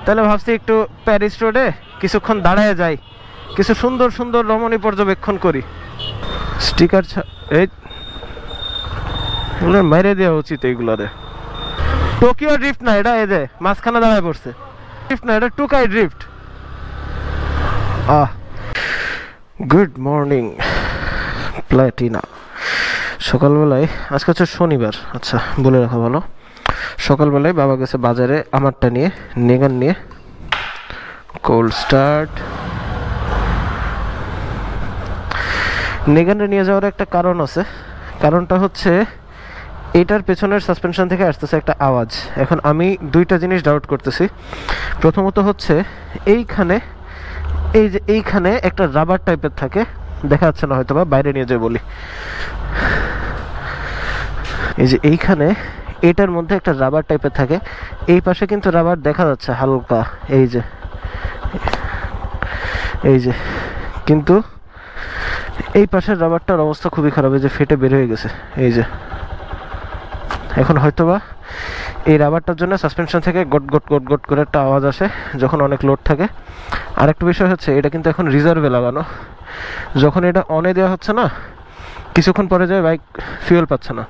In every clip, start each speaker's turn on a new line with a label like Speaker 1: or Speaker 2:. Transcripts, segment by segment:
Speaker 1: তাহলে ভাবছি একটু প্যারিস রোডে কিছুক্ষণ দাঁড়ায় যাই, কিছু সুন্দর সুন্দর রমণী পর্যবেক্ষণ করি। স্টিকার এগুলো মেরে দেওয়া উচিত এইগুলোরে। টোকিও ড্রিফট না এটা, এই যে মাঝখানে দাঁড়ায় পড়ছে। ড্রিফট না এটা, Tukai drift. Good morning Platina. সকালবেলায় আজকে হচ্ছে শনিবার, আচ্ছা বলে রাখা ভালো। সকালবেলায় বাবা গেছে বাজারে আমারটা নিয়ে, নেগান নিয়ে। Cold start. নেগানে নিয়ে যাওয়ার একটা কারণ আছে। কারণটা হচ্ছে এটার পেছনের সাসপেনশন থেকে আসতেছে একটা আওয়াজ। এখন আমি দুইটা জিনিস ডাউট করতেছি। প্রথমত হচ্ছে এইখানে, এই যে এইখানে একটা রাবার টাইপের থাকে, দেখা যাচ্ছে না হয়তো, বা বাইরে নিয়ে যাই বলি। এই যে এইখানে এটার মধ্যে একটা রাবার টাইপের থাকে, এই পাশে কিন্তু রাবার দেখা যাচ্ছে হালকা, এই যে কিন্তু এই পাশের রাবারটার অবস্থা খুবই খারাপ, এই যে ফেটে বের হয়ে গেছে। এই যে এখন হয়তোবা এই রাবারটার জন্য সাসপেনশন থেকে গট গট গট গট করে একটা আওয়াজ আসে যখন অনেক লোড থাকে। আর একটা বিষয় হচ্ছে এটা কিন্তু এখন রিজার্ভে লাগানো, যখন এটা অনে দেওয়া হচ্ছে না, কিছুক্ষণ পরে যায় বাইক ফিউল পাচ্ছে না,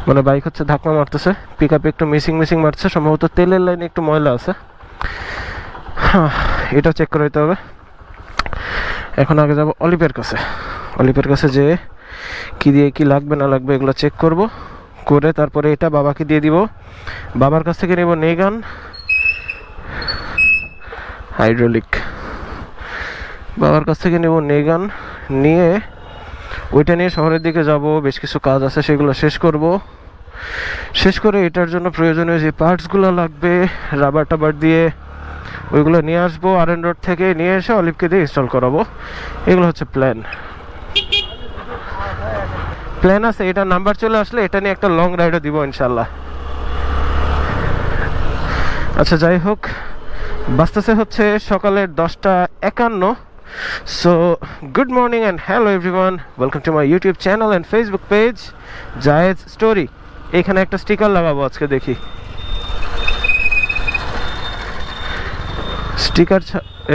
Speaker 1: মানে বাইক হচ্ছে ধাক্কা মারতেছে, পিক আপে একটু মিসিং মারছে, সম্ভবত তেলের লাইনে একটু ময়লা আছে। হ্যাঁ, এটা চেক করে দিতে হবে। এখন আগে যাব অলিভের কাছে যেয়ে কী দিয়ে কি লাগবে না লাগবে এগুলো চেক করব, করে তারপরে এটা বাবাকে দিয়ে দিব। বাবার কাছ থেকে নেব নেগান হাইড্রোলিক, বাবার কাছ থেকে নেব নেগান, নিয়ে ওইটা নিয়ে শহরের দিকে যাব। বেশ কিছু কাজ আছে, সেগুলো শেষ করে এটার জন্য প্রয়োজনীয় যে পার্টসগুলো লাগবে রাবার টাবার দিয়ে ওইগুলো নিয়ে আসবো। আরএন রোড থেকে নিয়ে এসে অলিভকে দিয়ে ইনস্টল করাবো। এগুলো হচ্ছে প্ল্যান আছে। এটা নাম্বার চলে আসলে এটা নিয়ে একটা লং রাইডও দিব ইনশাল্লাহ। আচ্ছা যাই হোক, বাজতেছে হচ্ছে সকালের 10:51। So good morning and hello everyone, welcome to my YouTube channel and Facebook page Zayed story. এইখানে একটা স্টিকার লাগাবো আজকে, দেখি স্টিকার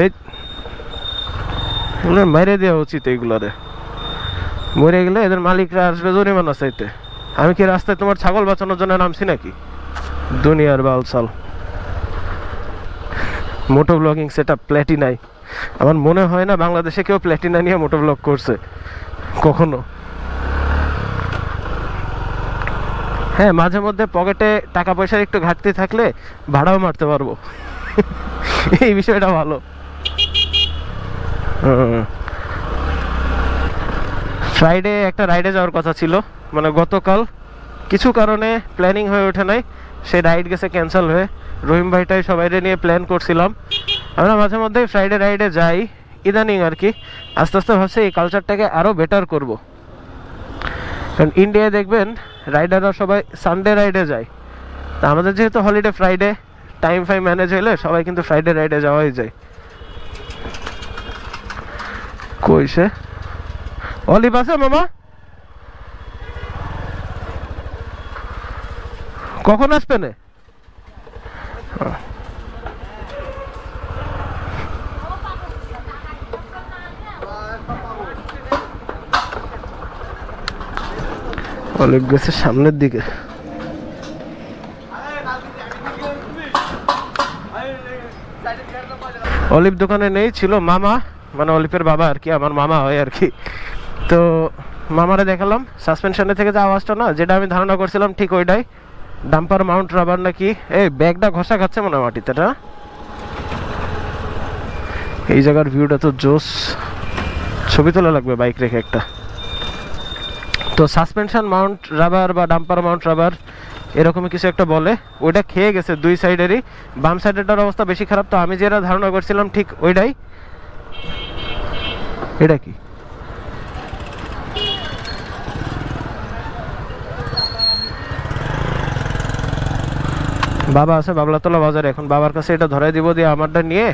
Speaker 1: এগুলো মেরে দেওয়া উচিত। এইগুলোরে মরে গেলে এদের মালিকরা আসবে জরিমানা চাইতে। আমি কি রাস্তায় তোমার ছাগল বাঁচানোর জন্য নামছি নাকি? দুনিয়ার বালসাল। মোটো ব্লগিং সেটআপ প্ল্যাটিনাই। আমার মনে হয় না বাংলাদেশে কেউ প্ল্যাটিনা নিয়ে মোটো ব্লগ করছে কখনো। হ্যাঁ, মাঝে মধ্যে পকেটে টাকা পয়সার একটু ঘাটতি থাকলে ভাড়াও মারতে পারবো, এই বিষয়টা ভালো। ফ্রাইডে একটা রাইডে যাওয়ার কথা ছিল, মানে গতকাল কিছু কারণে প্ল্যানিং হয়ে ওঠে নাই, সেই রাইড গেছে ক্যান্সেল হয়ে। রহিম ভাইটাই সবাই নিয়ে প্ল্যান করছিলাম। আমরা মাঝে মধ্যে ফ্রাইডে রাইডে যাই ইদানিং আর কি। আস্তে আস্তে ভাবছি এই কালচারটাকে আরও বেটার করব, কারণ ইন্ডিয়ায় দেখবেন রাইডাররা সবাই সানডে রাইডে যায়। তা আমাদের যেহেতু holiday Friday, time Faim manage হলে সবাই কিন্তু ফ্রাইডে রাইডে যাওয়াই যায়। কইছে অলিভ আছে মামা? কখন আসবে না? অলিভ গেছে সামনের দিকে। অলিভ দোকানে নেই, ছিল মামা, মানে অলিভের বাবা আর কি, আমার মামা হয় আর কি। তো মামারে দেখালাম, সাসপেনশনে থেকে যে আওয়াজটা না, যেটা আমি ধারণা করছিলাম ঠিক ওইটাই, ডাম্পার মাউন্ট রাবার নাকি। এই ব্যাগটা ঘষা খাচ্ছে মনে হয় মাটিতে না। এই জায়গার ভিউটা তো জোস, ছবি তোলা লাগবে বাইক রেখে একটা। তো সাসপেনশন মাউন্ট রাবার বা ডাম্পার মাউন্ট রাবার এরকমই কিছু একটা বলে, ওইটা খেয়ে গেছে দুই সাইডেরই। বাম সাইডেরটার অবস্থা বেশি খারাপ, তো আমি যেটা ধারণা করছিলাম ঠিক ওইটাই। এটা কি বাবা আছে বাবলাতলা বাজারে, এখন বাবার কাছে এটা ধরাই দিব, দিয়ে আমারটা নিয়ে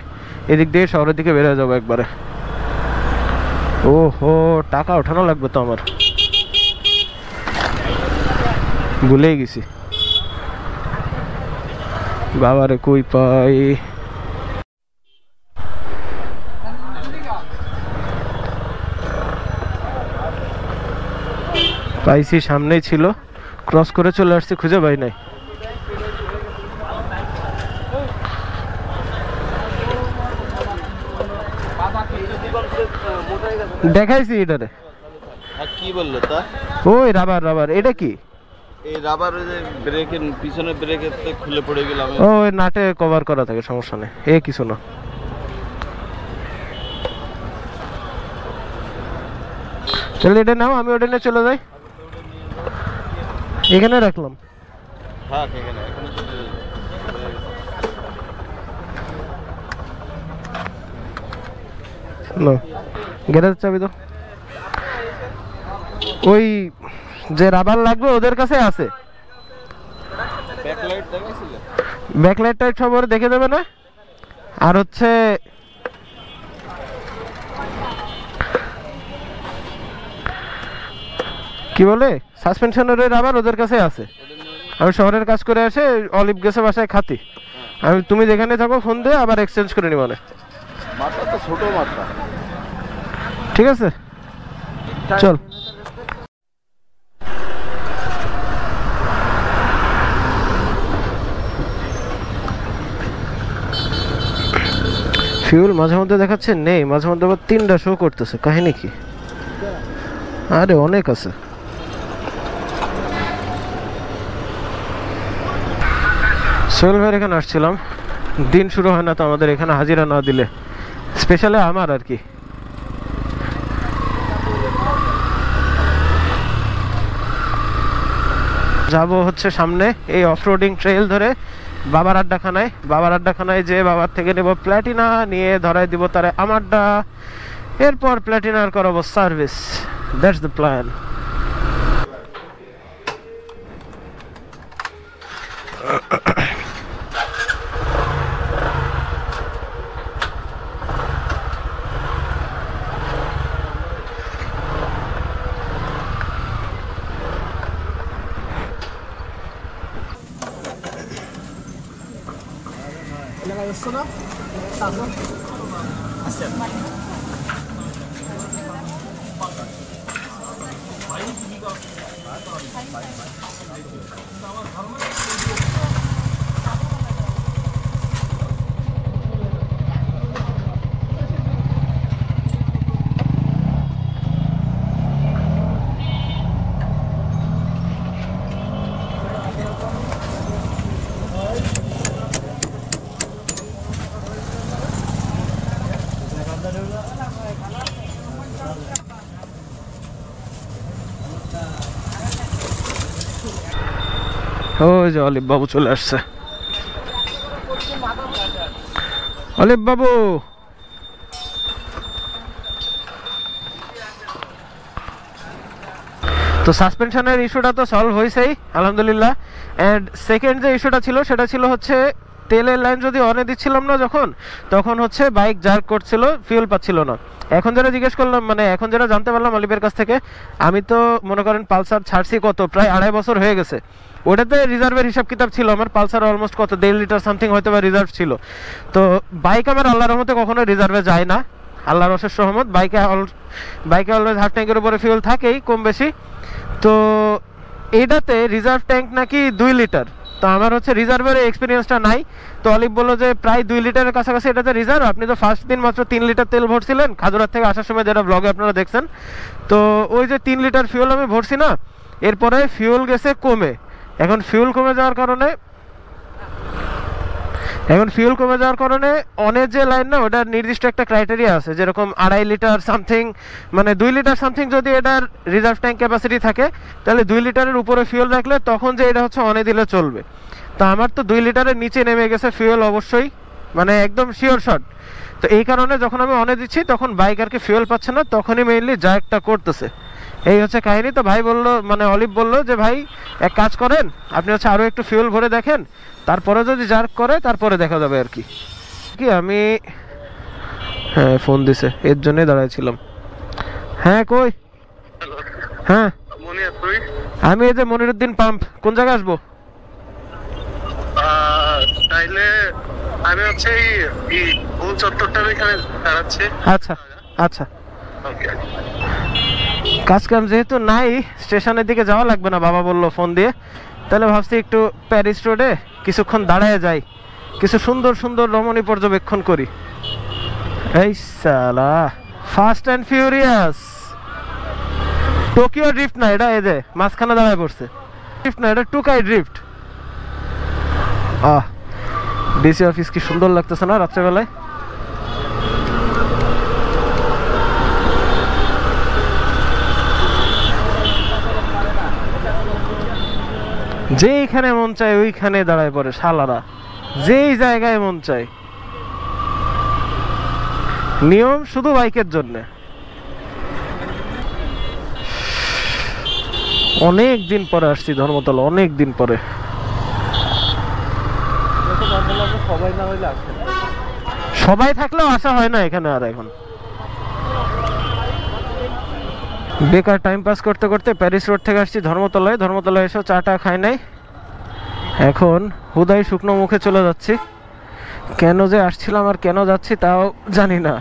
Speaker 1: এদিক দিয়ে শহরের দিকে বেরোয় যাবো একবারে। ও হো, টাকা ওঠানো লাগবে তো আমার, ভুলেই গেছি। বাবারে কই পাই, পাইছি, সামনেই ছিল, ক্রস করে চলে আসছি, খুঁজে পাই নাই। দেখাইছি এটারে।
Speaker 2: কি বললো তা?
Speaker 1: ওই রাবার রাবার, এটা কি?
Speaker 2: এই রাবার যে ব্রেকের পিছনে ব্রেকের খুলে পড়ে গেলাম।
Speaker 1: ওই নাটে কভার করা থাকে, সমস্যা নেই, এ কিছু না। চল এটা নাও, আমি ওটা নিয়ে চলে যাই। এখানে রাখলাম।
Speaker 2: হ্যাঁ এখানে এখানে চলে যাই।
Speaker 1: লো গ্যারেজ চাবি তো। ওই যে রাবার লাগবে ওদের কাছে আছে।
Speaker 2: ব্যাকলাইট দেখাইছিল?
Speaker 1: ব্যাকলাইট টাইট সব ওরা দেখে দেবে না। আর হচ্ছে কি বলে সাসপেনশনের রাবার ওদের কাছে আছে। আমি শহরের কাজ করে এসে অলিভ গেছে বাসায় খাতি। আমি তুমি যেখানে থাকো ফোন দিয়ে আবার এক্সচেঞ্জ করে নিব না।
Speaker 2: মাথা তো ছোট মাথা।
Speaker 1: ঠিক আছে চল। ফিউল মাঝে মধ্যে দেখাচ্ছে নেই, মাঝে মধ্যে আবার 3টা শো করতেছে, কাহিনী কি? আরে অনেক আছে। সোহেল ভাইয়ের এখানে আসছিলাম, দিন শুরু হয় না তো আমাদের এখানে হাজিরা না দিলে, স্পেশালি আমার আর কি। যাব হচ্ছে সামনে এই অফরোডিং ট্রেল ধরে বাবার আড্ডাখানায়। বাবার আড্ডাখানায় যে বাবার থেকে নেব প্ল্যাটিনা, নিয়ে ধরাই দিব তারে আমারটা, এরপর প্ল্যাটিনার করাবো সার্ভিস। That's the plan. ওই যে অলিভ বাবু চলে আসছে। অলিভ বাবু তো সাসপেনশনের ইস্যুটা তো সলভ হয়েছেই আলহামদুলিল্লাহ। অ্যান্ড সেকেন্ড যে ইস্যুটা ছিল সেটা ছিল হচ্ছে তেলের লাইন যদি অনে দিচ্ছিলাম না যখন, তখন হচ্ছে বাইক জার্ক করছিল, ফিউল পাচ্ছিল না। এখন যেটা জিজ্ঞেস করলাম, মানে এখন যেটা জানতে পারলাম অলিভের কাছ থেকে, আমি তো মনে করেন পালসার ছাড়ছি কত প্রায় 2.5 বছর হয়ে গেছে, ওটাতে রিজার্ভের হিসাব কিতাব ছিল আমার। পালসার অলমোস্ট কত 1.5 লিটার সামথিং হয়তো বা রিজার্ভ ছিল। তো বাইক আমার আল্লাহর রহমতে কখনো রিজার্ভে যায় না, আল্লাহর অশেষ রহমত। বাইকে অলওয়েজ হাফ ট্যাঙ্কের উপরে ফিউল থাকেই কম বেশি। তো এইটাতে রিজার্ভ ট্যাঙ্ক নাকি 2 লিটার, তো আমার হচ্ছে রিজার্ভের এক্সপিরিয়েন্সটা নাই। তো অলিভ বললো যে প্রায় 2 লিটারের কাছাকাছি এটাতে রিজার্ভ। আপনি তো ফার্স্ট দিন মাত্র 3 লিটার তেল ভরছিলেন খাজুরার থেকে আসার সময়, যেটা ব্লগে আপনারা দেখছেন। তো ওই যে 3 লিটার ফিউল আমি ভরছি না, এরপরে ফিউল গেছে কমে। এখন ফিউল কমে যাওয়ার কারণে অনেক যে লাইন না, ওটার নির্দিষ্ট একটা ক্রাইটেরিয়া আছে, যেরকম 2.5 লিটার সামথিং, মানে 2 লিটার সামথিং যদি এটার রিজার্ভ ট্যাঙ্ক ক্যাপাসিটি থাকে, তাহলে 2 লিটারের উপরে ফিউল রাখলে তখন যে এটা হচ্ছে অনে দিলে চলবে। তো আমার তো 2 লিটারের নিচে নেমে গেছে ফিউল অবশ্যই, মানে একদম শিওর শট। তো এই কারণে যখন আমি অনে দিচ্ছি তখন বাইক আর কি ফিউল পাচ্ছে না, তখনই মেইনলি জার্কটা করতেছে। এই হচ্ছে কাহিনী। তো ভাই বললো, মানে অলিভ বললো যে ভাই এক কাজ করেন, আপনি হচ্ছে আরও একটু ফিউল ভরে দেখেন, তারপরে যদি জার্ক করে তারপরে দেখা যাবে আর কি। কি আমি হ্যাঁ ফোন দিছে, এর জন্যই দাঁড়াইছিলাম। হ্যাঁ কই? হ্যাঁ আমি এই যে মনিরুদ্দিন পাম্প, কোন জায়গায় আসবো?
Speaker 3: তাইলে আমি হচ্ছে এই গোল চত্বরটার এখানে দাঁড়াচ্ছি।
Speaker 1: আচ্ছা আচ্ছা।
Speaker 3: ওকে।
Speaker 1: কাজ কাম যেহেতু নাই, স্টেশনের দিকে যাওয়া লাগবে না বাবা বললো ফোন দিয়ে, তাহলে ভাবছি একটু প্যারিস রোডে কিছুক্ষণ দাঁড়ায় যাই, কিছু সুন্দর সুন্দর রমণী পর্যবেক্ষণ করি। এই সালা fast and furious, Tokyo drift না এটা, এই যে মাঝখানে দাঁড়ায় পড়ছে, ড্রিফট না এটা টুকাই ড্রিফট। ডিসি অফিস কি সুন্দর লাগতেছে না রাত্রেবেলায়। যেইখানে মন চায় ওইখানে দাঁড়ায় পড়ে শালারা, যেই জায়গায় মন চায়। নিয়ম শুধু বাইকের জন্য। অনেক দিন পরে আসছি ধর্মতলা, অনেক দিন পরে। সবাই থাকলেও আসা হয় না এখানে আর এখন। বেকার টাইম পাস করতে করতে প্যারিস রোড থেকে আসছি ধর্মতলায়, ধর্মতলায় এসেও চাটা খাই নাই, এখন হুদাই শুকনো মুখে চলে যাচ্ছি। কেন যে আসছিলাম আর কেন যাচ্ছি তাও জানি না।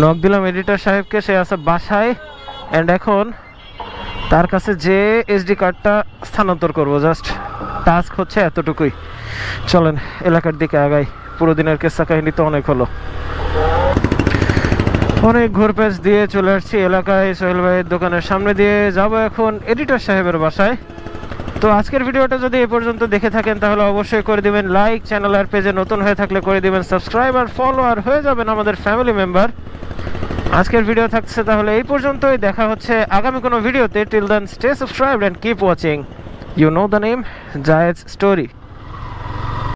Speaker 1: নক দিলাম এডিটর সাহেবকে, সে আছে বাসায়, অ্যান্ড এখন তার কাছে যে এসডি কার্ডটা স্থানান্তর করবো, জাস্ট টাস্ক হচ্ছে এতটুকুই। চলেন এলাকার দিকে আগাই, পুরো দিনের কেসা কাহিনী তো অনেক হলো। অনেক ঘুরপেচ দিয়ে চলে আসছি এলাকায়, সোহেল ভাইয়ের দোকানের সামনে দিয়ে যাব এখন এডিটর সাহেবের বাসায়। তো আজকের ভিডিওটা যদি এ পর্যন্ত দেখে থাকেন তাহলে অবশ্যই করে দিবেন লাইক, চ্যানেল আর পেজে নতুন হয়ে থাকলে করে দিবেন সাবস্ক্রাইব আর ফলো, আর হয়ে যাবেন আমাদের ফ্যামিলি মেম্বার। আজকের ভিডিও থাকছে তাহলে এই পর্যন্তই, দেখা হচ্ছে আগামী কোনো ভিডিওতে। Till then stay subscribed and keep watching, you know the name, Zayed story.